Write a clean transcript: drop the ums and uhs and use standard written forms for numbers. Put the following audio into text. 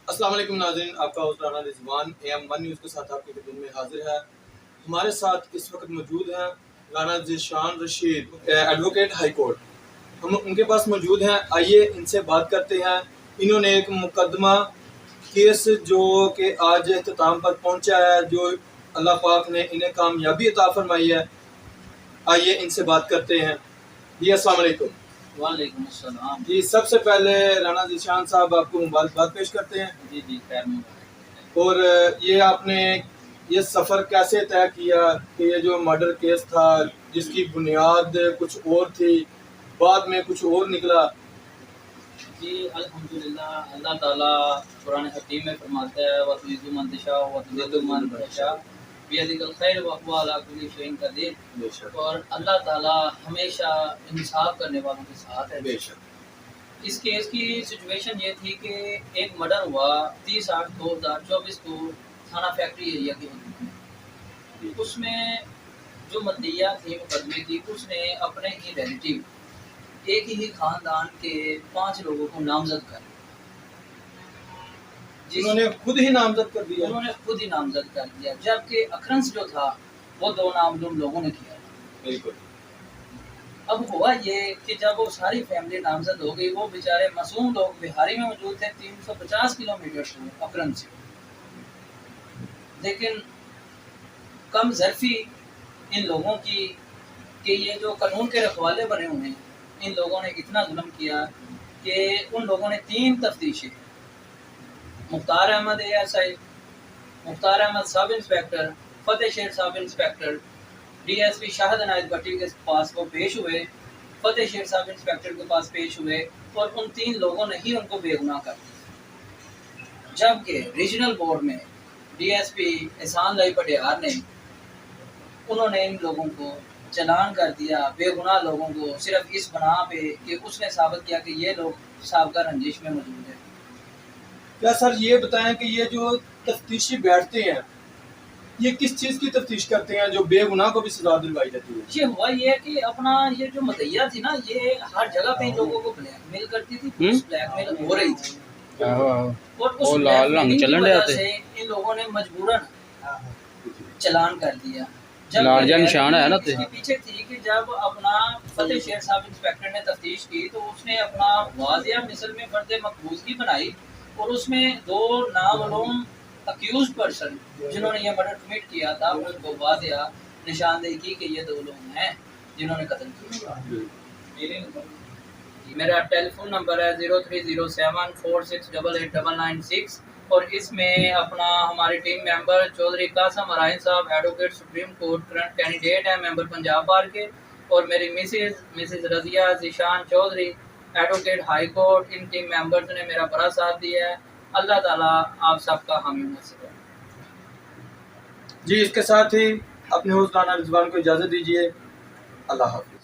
السلام علیکم ناظرین، آپ کا ہوسٹ رانا رضوان AM1 نیوز کے ساتھ آپ کی خدمت میں حاضر ہے۔ ہمارے ساتھ اس وقت موجود ہیں Rana Zeeshan Rashid, advocate high court. ہم ان کے پاس موجود ہیں، آئیے ان سے بات کرتے ہیں۔ انہوں نے ایک مقدمہ کیس جو کہ آج اختتام پر پہنچا ہے، جو اللہ پاک نے انہیں کامیابی عطا فرمائی ہے، آئیے ان سے بات کرتے ہیں۔ جی السلام علیکم۔ وعلیکم السلام۔ جی سب سے پہلے رانا ذیشان صاحب آپ کو مبارکباد پیش کرتے ہیں۔ جی خیر مبارک۔ اور یہ آپ نے یہ سفر کیسے طے کیا کہ یہ جو مرڈر کیس تھا جس کی بنیاد کچھ اور تھی، بعد میں کچھ اور نکلا؟ جی الحمدللہ، اللہ تعالیٰ قرآن حکیم میں فرماتا ہے وَتُعِزُّ مَن تَشَاءُ وَتُذِلُّ مَن تَشَاءُ بِیَدِکَ الخَیرُ وَهُوَ عَلیٰ کُلِّ شَیْءٍ قدیر۔ اور اللہ تعالیٰ ہمیشہ انصاف کرنے والوں کے ساتھ ہے۔ بے شک۔ اس کیس کی سچویشن یہ تھی کہ ایک مرڈر ہوا 30/8/2024 کو تھانہ فیکٹری ایریا کے حدود میں۔ اس میں جو مدعیہ تھی مقدمے کی، اس نے اپنے ہی ریلیٹیو ایک ہی خاندان کے 5 لوگوں کو نامزد کر دیا۔ انہوں نے خود ہی نامزد کر دیا؟ انہوں نے خود ہی نامزد کر دیا، جبکہ اکرنس جو تھا وہ 2 نامزد لوگوں نے کیا۔ بالکل۔ اب ہوا یہ کہ جب وہ ساری فیملی نامزد ہو گئی، وہ بیچارے معصوم لوگ بہاری میں موجود تھے 350 کلومیٹر سے اکرن سے، لیکن کم ظرفی ان لوگوں کی کہ یہ جو قانون کے رکھوالے بنے ہوئے ہیں، ان لوگوں نے اتنا ظلم کیا کہ ان لوگوں نے 3 تفتیشیں، مختار احمد ASI، مختار احمد سب انسپیکٹر، فتح شیر سب انسپیکٹر، DSP شاہد عنایت بٹی کے پاس وہ پیش ہوئے، فتح شیر سب انسپیکٹر کے پاس پیش ہوئے، اور ان 3 لوگوں نے ہی ان کو بے گناہ کر دیا۔ جبکہ ریجنل بورڈ میں DSP احسان لائی پٹیار نے انہوں نے ان لوگوں کو چلان کر دیا، بے گناہ لوگوں کو، صرف اس بنا پہ کہ اس نے ثابت کیا کہ یہ لوگ سابقہ رنجش میں موجود ہیں۔ کیا سر یہ بتائیں کہ یہ جو تفتیشی بیٹھتے ہیں، یہ کس چیز کی تفتیش کرتے ہیں جو بے گناہ کو بھی سزا دلوائی جاتی ہے؟ یہ ہوا یہ کہ اپنا یہ جو مدعیہ تھی نا، یہ ہر جگہ پہ لوگوں کو بلیک میل کرتی تھی، بلیک میل ہو رہی تھی، اور اس بلیک میلنگ کی وجہ سے ان لوگوں نے مجبوراً چلان کر دیا۔ لارجا نشان ہے نا، اس کے پیچھے تھی کہ جب اپنا فتح شیر صاحب انسپیکٹر نے تفتیش کی تو اس نے اپنا واضح مثل میں فرد مقبوض کی بنائی، اور اس میں 2 نامعلوم اکیوزڈ پرسن جنہوں نے یہ مرڈر کمٹ کیا تھا، ان کو واضح نشاندہی کی کہ یہ 2 لوگ ہیں جنہوں نے قتل کیا۔ میرا ٹیلی فون نمبر ہے 030746889996، اور اس میں اپنا ہماری ٹیم ممبر چودھری قاسم ارائن صاحب، advocate supreme court current candidate ہیں، ممبر پنجاب بار کے، اور میری Mrs Razia Zeeshan Chaudhry, advocate high court, ان ٹیم ممبرز نے میرا بڑا ساتھ دیا ہے۔ اللہ تعالیٰ آپ سب کا حامی ناصر ہے۔ جی اس کے ساتھ ہی اپنے ہوسٹ رانا رضوان کو اجازت دیجیے۔ اللہ حافظ۔